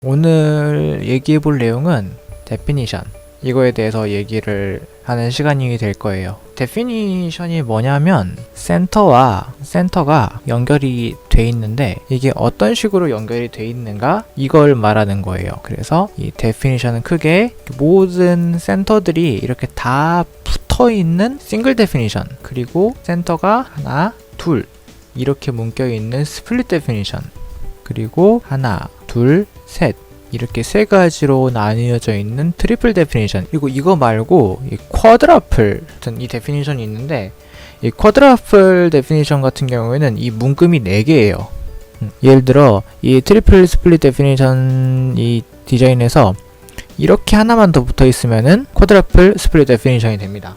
오늘 얘기해 볼 내용은 데피니션, 이거에 대해서 얘기를 하는 시간이 될 거예요. 데피니션이 뭐냐면 센터가 연결이 돼 있는데 이게 어떤 식으로 연결이 돼 있는가, 이걸 말하는 거예요. 그래서 이 데피니션은 크게 모든 센터들이 이렇게 다 붙어 있는 싱글 데피니션, 그리고 센터가 하나, 둘 이렇게 묶여 있는 스플릿 데피니션, 그리고 하나, 둘, 셋 이렇게 세 가지로 나뉘어져 있는 트리플 데피니션, 그리고 이거 말고 이 쿼드라플 같은 이 데피니션이 있는데, 이 쿼드라플 데피니션 같은 경우에는 이 문금이 4개예요. 예를 들어 이 트리플 스플릿 데피니션 이 디자인에서 이렇게 하나만 더 붙어 있으면은 쿼드라플 스플릿 데피니션이 됩니다.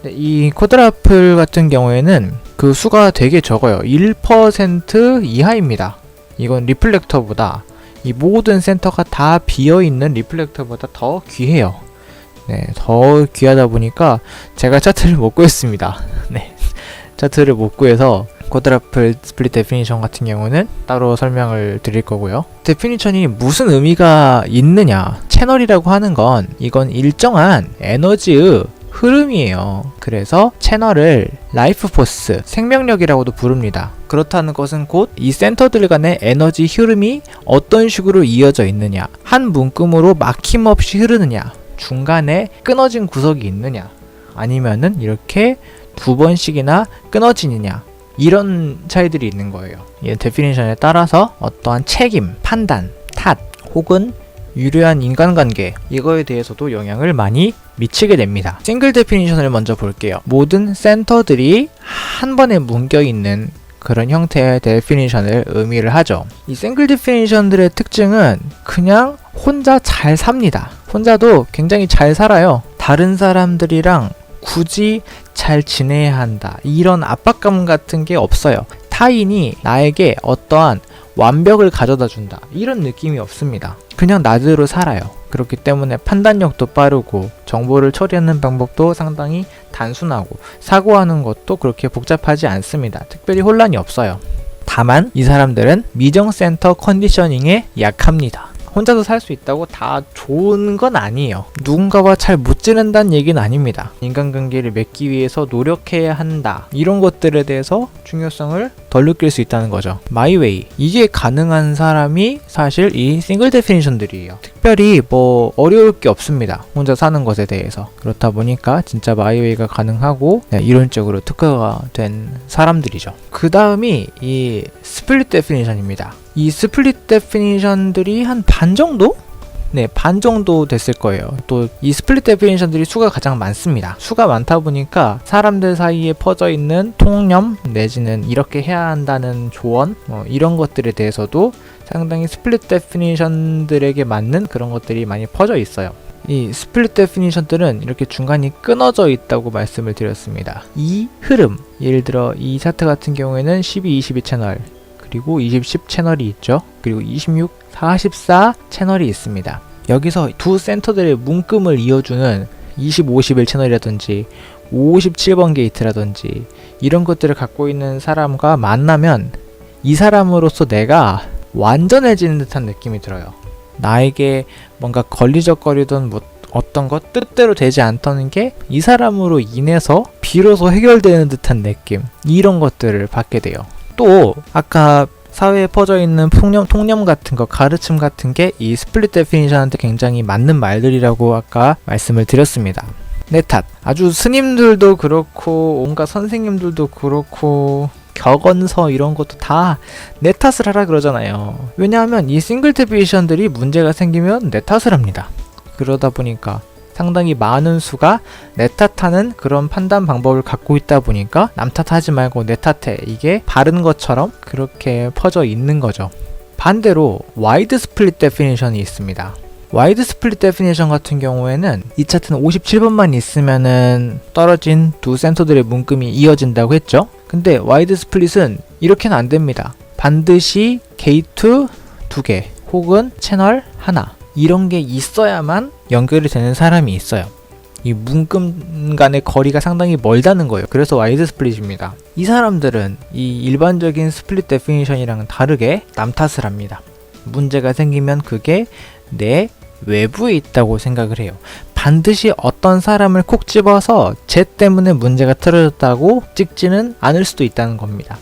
근데 이 쿼드라플 같은 경우에는 그 수가 되게 적어요. 1% 이하입니다. 이건 리플렉터보다, 이 모든 센터가 다 비어있는 리플렉터보다 더 귀해요. 네, 더 귀하다 보니까 제가 차트를 못 구했습니다. 네, 차트를 못 구해서 쿼드라플 스플릿 데피니션 같은 경우는 따로 설명을 드릴 거고요. 데피니션이 무슨 의미가 있느냐, 채널이라고 하는 건 이건 일정한 에너지의 흐름이에요. 그래서 채널을 라이프 포스, 생명력이라고도 부릅니다. 그렇다는 것은 곧 이 센터들 간의 에너지 흐름이 어떤 식으로 이어져 있느냐, 한 문금으로 막힘없이 흐르느냐, 중간에 끊어진 구석이 있느냐, 아니면은 이렇게 2번씩이나 끊어지느냐, 이런 차이들이 있는 거예요. 이 데피니션에 따라서 어떠한 책임, 판단, 탓, 혹은 유려한 인간관계, 이거에 대해서도 영향을 많이 미치게 됩니다. 싱글 데피니션을 먼저 볼게요. 모든 센터들이 한 번에 묶여있는 그런 형태의 데피니션을 의미를 하죠. 이 싱글 데피니션들의 특징은 그냥 혼자 잘 삽니다. 혼자도 굉장히 잘 살아요. 다른 사람들이랑 굳이 잘 지내야 한다, 이런 압박감 같은 게 없어요. 타인이 나에게 어떠한 완벽을 가져다 준다, 이런 느낌이 없습니다. 그냥 나대로 살아요. 그렇기 때문에 판단력도 빠르고, 정보를 처리하는 방법도 상당히 단순하고, 사고하는 것도 그렇게 복잡하지 않습니다. 특별히 혼란이 없어요. 다만 이 사람들은 미정센터 컨디셔닝에 약합니다. 혼자도 살 수 있다고 다 좋은 건 아니에요. 누군가와 잘 못 지낸다는 얘기는 아닙니다. 인간관계를 맺기 위해서 노력해야 한다, 이런 것들에 대해서 중요성을 덜 느낄 수 있다는 거죠. 마이웨이, 이게 가능한 사람이 사실 이 싱글 데피니션들이에요. 특별히 뭐 어려울 게 없습니다, 혼자 사는 것에 대해서. 그렇다 보니까 진짜 마이웨이가 가능하고 이론적으로 특화가 된 사람들이죠. 그 다음이 이 스플릿 데피니션입니다. 이 스플릿 데피니션들이 한 반 정도? 네, 반 정도 됐을 거예요. 또 이 스플릿 데피니션들이 수가 가장 많습니다. 수가 많다 보니까 사람들 사이에 퍼져 있는 통념, 내지는 이렇게 해야 한다는 조언, 이런 것들에 대해서도 상당히 스플릿 데피니션들에게 맞는 그런 것들이 많이 퍼져 있어요. 이 스플릿 데피니션들은 이렇게 중간이 끊어져 있다고 말씀을 드렸습니다. 이 흐름, 예를 들어 이 차트 같은 경우에는 12, 22 채널, 그리고 20, 10 채널이 있죠. 그리고 26, 44 채널이 있습니다. 여기서 두 센터들의 문금을 이어주는 20, 51 채널이라든지 57번 게이트라든지 이런 것들을 갖고 있는 사람과 만나면 이 사람으로서 내가 완전해지는 듯한 느낌이 들어요. 나에게 뭔가 걸리적거리던 어떤 것 뜻대로 되지 않던 게 이 사람으로 인해서 비로소 해결되는 듯한 느낌, 이런 것들을 받게 돼요. 또 아까 사회에 퍼져 있는 통념 같은 거, 가르침 같은 게 이 스플릿 데피니션한테 굉장히 맞는 말들이라고 아까 말씀을 드렸습니다. 내 탓, 아주 스님들도 그렇고 온갖 선생님들도 그렇고 격언서 이런 것도 다 내 탓을 하라 그러잖아요. 왜냐하면 이 싱글 데피니션들이 문제가 생기면 내 탓을 합니다. 그러다 보니까 상당히 많은 수가 내 탓하는 그런 판단 방법을 갖고 있다 보니까 남 탓하지 말고 내 탓해, 이게 바른 것처럼 그렇게 퍼져 있는 거죠. 반대로 와이드 스플릿 데피니션이 있습니다. 와이드 스플릿 데피니션 같은 경우에는 이 차트는 57번만 있으면은 떨어진 두 센터들의 문금이 이어진다고 했죠. 근데 와이드 스플릿은 이렇게는 안 됩니다. 반드시 게이트 2개 혹은 채널 하나, 이런 게 있어야만 연결이 되는 사람이 있어요. 이 문금 간의 거리가 상당히 멀다는 거예요. 그래서 와이드 스플릿입니다. 이 사람들은 이 일반적인 스플릿 데피니션이랑은 다르게 남 탓을 합니다. 문제가 생기면 그게 내 외부에 있다고 생각을 해요. 반드시 어떤 사람을 콕 집어서 쟤 때문에 문제가 틀어졌다고 찍지는 않을 수도 있다는 겁니다.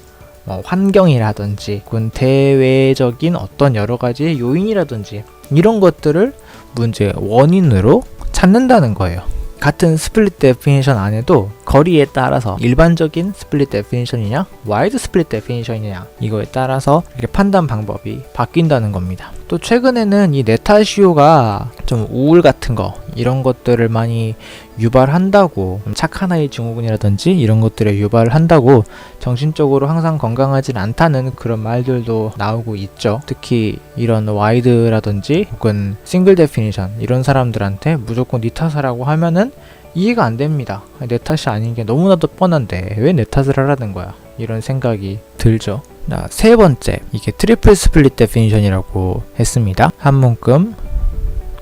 환경이라든지 혹은 대외적인 어떤 여러 가지 요인이라든지 이런 것들을 문제의 원인으로 찾는다는 거예요. 같은 스플릿 데피니션 안에도 거리에 따라서 일반적인 스플릿 데피니션이냐 와이드 스플릿 데피니션이냐 이거에 따라서 이렇게 판단 방법이 바뀐다는 겁니다. 또 최근에는 이 네타시오가 좀 우울 같은 거 이런 것들을 많이 유발한다고, 착한 아이 증후군이라든지 이런 것들에 유발을 한다고 정신적으로 항상 건강하진 않다는 그런 말들도 나오고 있죠. 특히 이런 와이드라든지 혹은 싱글 데피니션 이런 사람들한테 무조건 네 탓이라고 하면은 이해가 안 됩니다. 내 탓이 아닌 게 너무나도 뻔한데 왜 내 탓을 하라는 거야, 이런 생각이 들죠. 자, 세 번째, 이게 트리플 스플릿 데피니션이라고 했습니다. 한 문금,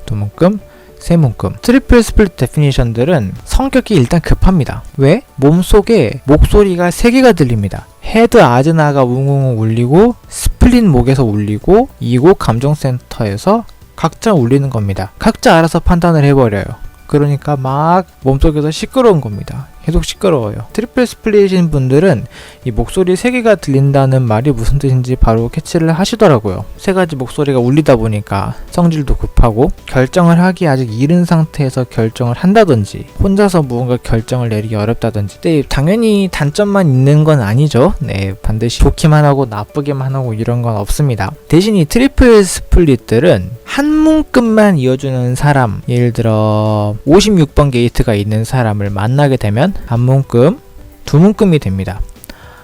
두 문금, 세 문금. 트리플 스플릿 데피니션들은 성격이 일단 급합니다. 왜? 몸속에 목소리가 세 개가 들립니다. 헤드 아즈나가 웅웅 울리고, 스플릿 목에서 울리고, 이고 감정센터에서 각자 울리는 겁니다. 각자 알아서 판단을 해버려요. 그러니까 막 몸속에서 시끄러운 겁니다. 계속 시끄러워요. 트리플 스플릿인 분들은 이 목소리 3개가 들린다는 말이 무슨 뜻인지 바로 캐치를 하시더라고요. 3가지 목소리가 울리다 보니까 성질도 급하고 결정을 하기 아직 이른 상태에서 결정을 한다든지 혼자서 무언가 결정을 내리기 어렵다든지. 네, 당연히 단점만 있는 건 아니죠. 네, 반드시 좋기만 하고 나쁘기만 하고 이런 건 없습니다. 대신 이 트리플 스플릿들은 한 문금만 이어주는 사람, 예를 들어 56번 게이트가 있는 사람을 만나게 되면 한 문금, 두 문금이 됩니다.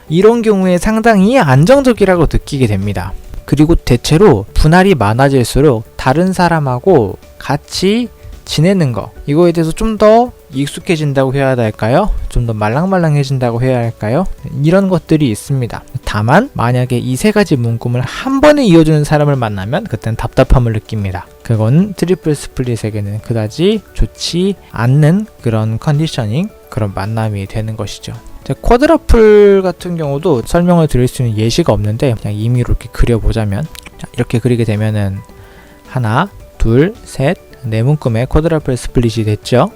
이런 경우에 상당히 안정적이라고 느끼게 됩니다. 그리고 대체로 분할이 많아질수록 다른 사람하고 같이 지내는 거, 이거에 대해서 좀 더 익숙해진다고 해야 할까요? 좀 더 말랑말랑해진다고 해야 할까요? 이런 것들이 있습니다. 다만 만약에 이 3가지 문금을 한 번에 이어주는 사람을 만나면 그땐 답답함을 느낍니다. 그건 트리플 스플릿에게는 그다지 좋지 않는 그런 컨디셔닝, 그런 만남이 되는 것이죠. 쿼드러플 같은 경우도 설명을 드릴 수 있는 예시가 없는데 그냥 임의로 이렇게 그려보자면, 자, 이렇게 그리게 되면은 하나, 둘, 셋, 네 문금의 쿼드러플 스플릿이 됐죠.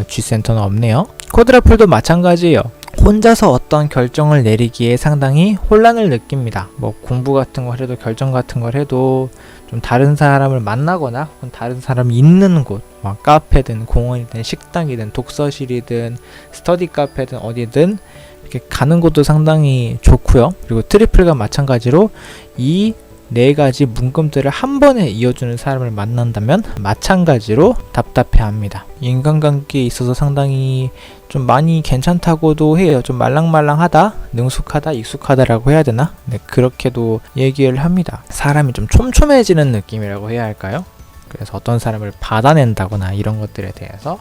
G센터는 없네요. 쿼드러플도 마찬가지예요. 혼자서 어떤 결정을 내리기에 상당히 혼란을 느낍니다. 뭐 공부 같은 걸 해도 결정 같은 걸 해도 좀 다른 사람을 만나거나 혹은 다른 사람이 있는 곳, 뭐 카페든 공원이든 식당이든 독서실이든 스터디 카페든 어디든 이렇게 가는 것도 상당히 좋고요. 그리고 트리플과 마찬가지로 이 4가지 문금들을 한 번에 이어주는 사람을 만난다면 마찬가지로 답답해합니다. 인간관계에 있어서 상당히 좀 많이 괜찮다고도 해요. 좀 말랑말랑하다, 능숙하다, 익숙하다라고 해야 되나? 네, 그렇게도 얘기를 합니다. 사람이 좀 촘촘해지는 느낌이라고 해야 할까요? 그래서 어떤 사람을 받아낸다거나 이런 것들에 대해서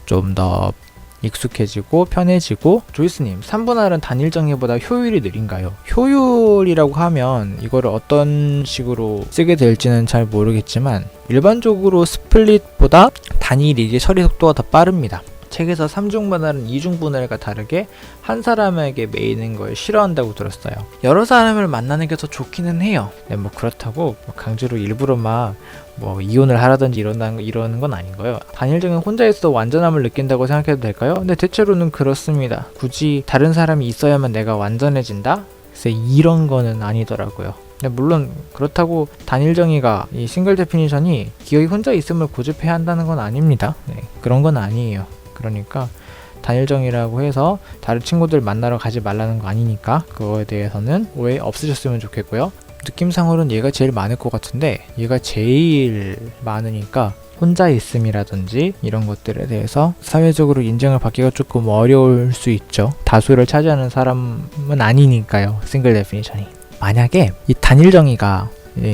좀 더 익숙해지고 편해지고. 조이스님, 3분할은 단일 정의보다 효율이 느린가요? 효율이라고 하면 이거를 어떤 식으로 쓰게 될지는 잘 모르겠지만 일반적으로 스플릿보다 단일이 처리 속도가 더 빠릅니다. 책에서 3중분할은 2중분할과 다르게 한 사람에게 매이는 걸 싫어한다고 들었어요. 여러 사람을 만나는 게 더 좋기는 해요. 네, 뭐 그렇다고 강제로 일부러 막 뭐 이혼을 하라든지 이러는 건 아닌 거예요. 단일정은 혼자 있어도 완전함을 느낀다고 생각해도 될까요? 근데 대체로는 그렇습니다. 굳이 다른 사람이 있어야만 내가 완전해진다? 글쎄, 이런 거는 아니더라고요. 물론 그렇다고 단일정의가 이 싱글 데피니션이 기어이 혼자 있음을 고집해야 한다는 건 아닙니다. 네, 그런 건 아니에요. 그러니까 단일정의라고 해서 다른 친구들 만나러 가지 말라는 거 아니니까 그거에 대해서는 오해 없으셨으면 좋겠고요. 느낌상으로는 얘가 제일 많을 것 같은데 얘가 제일 많으니까 혼자 있음이라든지 이런 것들에 대해서 사회적으로 인정을 받기가 조금 어려울 수 있죠. 다수를 차지하는 사람은 아니니까요. 싱글 데피니션이. 만약에 이 단일 정의가,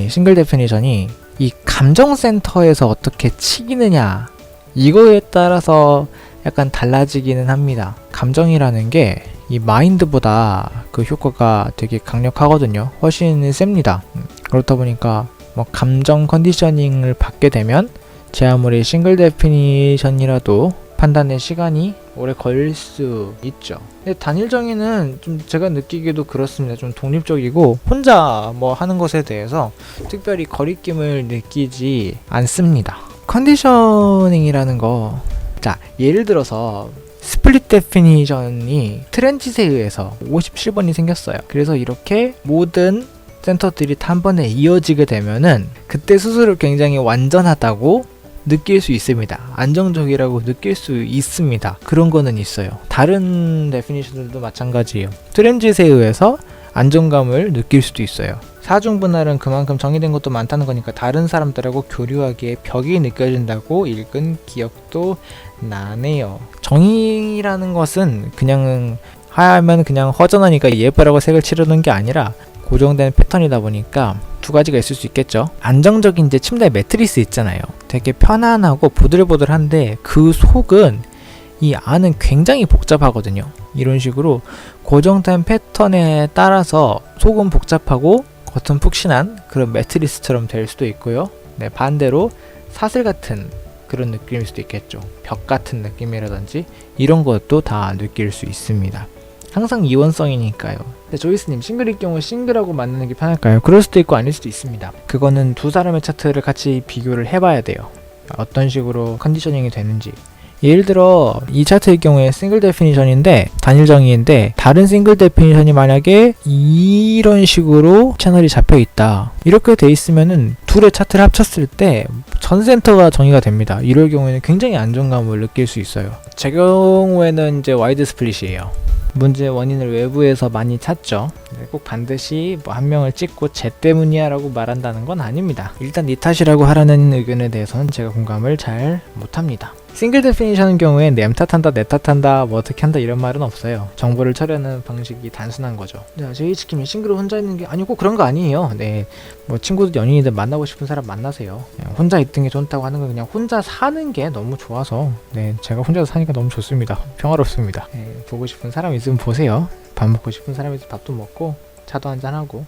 싱글 데피니션이 이 감정센터에서 어떻게 치기느냐 이거에 따라서 약간 달라지기는 합니다. 감정이라는 게 이 마인드보다 그 효과가 되게 강력하거든요. 훨씬 셉니다. 그렇다 보니까 뭐 감정 컨디셔닝을 받게 되면 제 아무리 싱글 데피니션이라도 판단의 시간이 오래 걸릴 수 있죠. 근데 단일 정의는 좀 제가 느끼기도 그렇습니다. 좀 독립적이고 혼자 뭐 하는 것에 대해서 특별히 거리낌을 느끼지 않습니다. 컨디셔닝이라는 거, 자 예를 들어서 스플릿 데피니션이 트랜짓에 의해서 57번이 생겼어요. 그래서 이렇게 모든 센터들이 한 번에 이어지게 되면은 그때 스스로 굉장히 완전하다고 느낄 수 있습니다. 안정적이라고 느낄 수 있습니다. 그런 거는 있어요. 다른 데피니션들도 마찬가지예요. 트랜짓에 의해서 안정감을 느낄 수도 있어요. 사중분할은 그만큼 정의된 것도 많다는 거니까 다른 사람들하고 교류하기에 벽이 느껴진다고 읽은 기억도 나네요. 정의라는 것은 그냥 하면 그냥 허전하니까 예쁘라고 색을 칠하는 게 아니라 고정된 패턴이다 보니까 두 가지가 있을 수 있겠죠. 안정적인 이제 침대 매트리스 있잖아요. 되게 편안하고 보들보들한데 그 속은 이 안은 굉장히 복잡하거든요. 이런 식으로 고정된 패턴에 따라서 속은 복잡하고 겉은 푹신한 그런 매트리스처럼 될 수도 있고요. 네, 반대로 사슬 같은 그런 느낌일 수도 있겠죠. 벽 같은 느낌이라든지 이런 것도 다 느낄 수 있습니다. 항상 이원성이니까요. 근데 조이스님, 싱글일 경우 싱글하고 만드는 게 편할까요? 그럴 수도 있고 아닐 수도 있습니다. 그거는 두 사람의 차트를 같이 비교를 해봐야 돼요. 어떤 식으로 컨디셔닝이 되는지. 예를 들어 이 차트의 경우에 싱글 데피니션인데 단일 정의인데 다른 싱글 데피니션이 만약에 이런 식으로 채널이 잡혀 있다, 이렇게 돼 있으면은 둘의 차트를 합쳤을 때 전 센터가 정의가 됩니다. 이럴 경우에는 굉장히 안정감을 느낄 수 있어요. 제 경우에는 이제 와이드 스플릿이에요. 문제의 원인을 외부에서 많이 찾죠. 꼭 반드시 뭐 한 명을 찍고 쟤 때문이야 라고 말한다는 건 아닙니다. 일단 네 탓이라고 하라는 의견에 대해서는 제가 공감을 잘 못합니다. 싱글 데피니션의 경우에 내 탓한다, 내 탓한다, 뭐 어떻게 한다 이런 말은 없어요. 정보를 처리하는 방식이 단순한 거죠. 제이치킴이 싱글을 혼자 있는 게 아니고 그런 거 아니에요. 네, 뭐 친구들, 연인이든 만나고 싶은 사람 만나세요. 그냥 혼자 있는 게 좋다고 하는 건 그냥 혼자 사는 게 너무 좋아서, 네, 제가 혼자 사니까 너무 좋습니다. 평화롭습니다. 네, 보고 싶은 사람 있으면 보세요. 밥 먹고 싶은 사람 있으면 밥도 먹고 차도 한잔하고.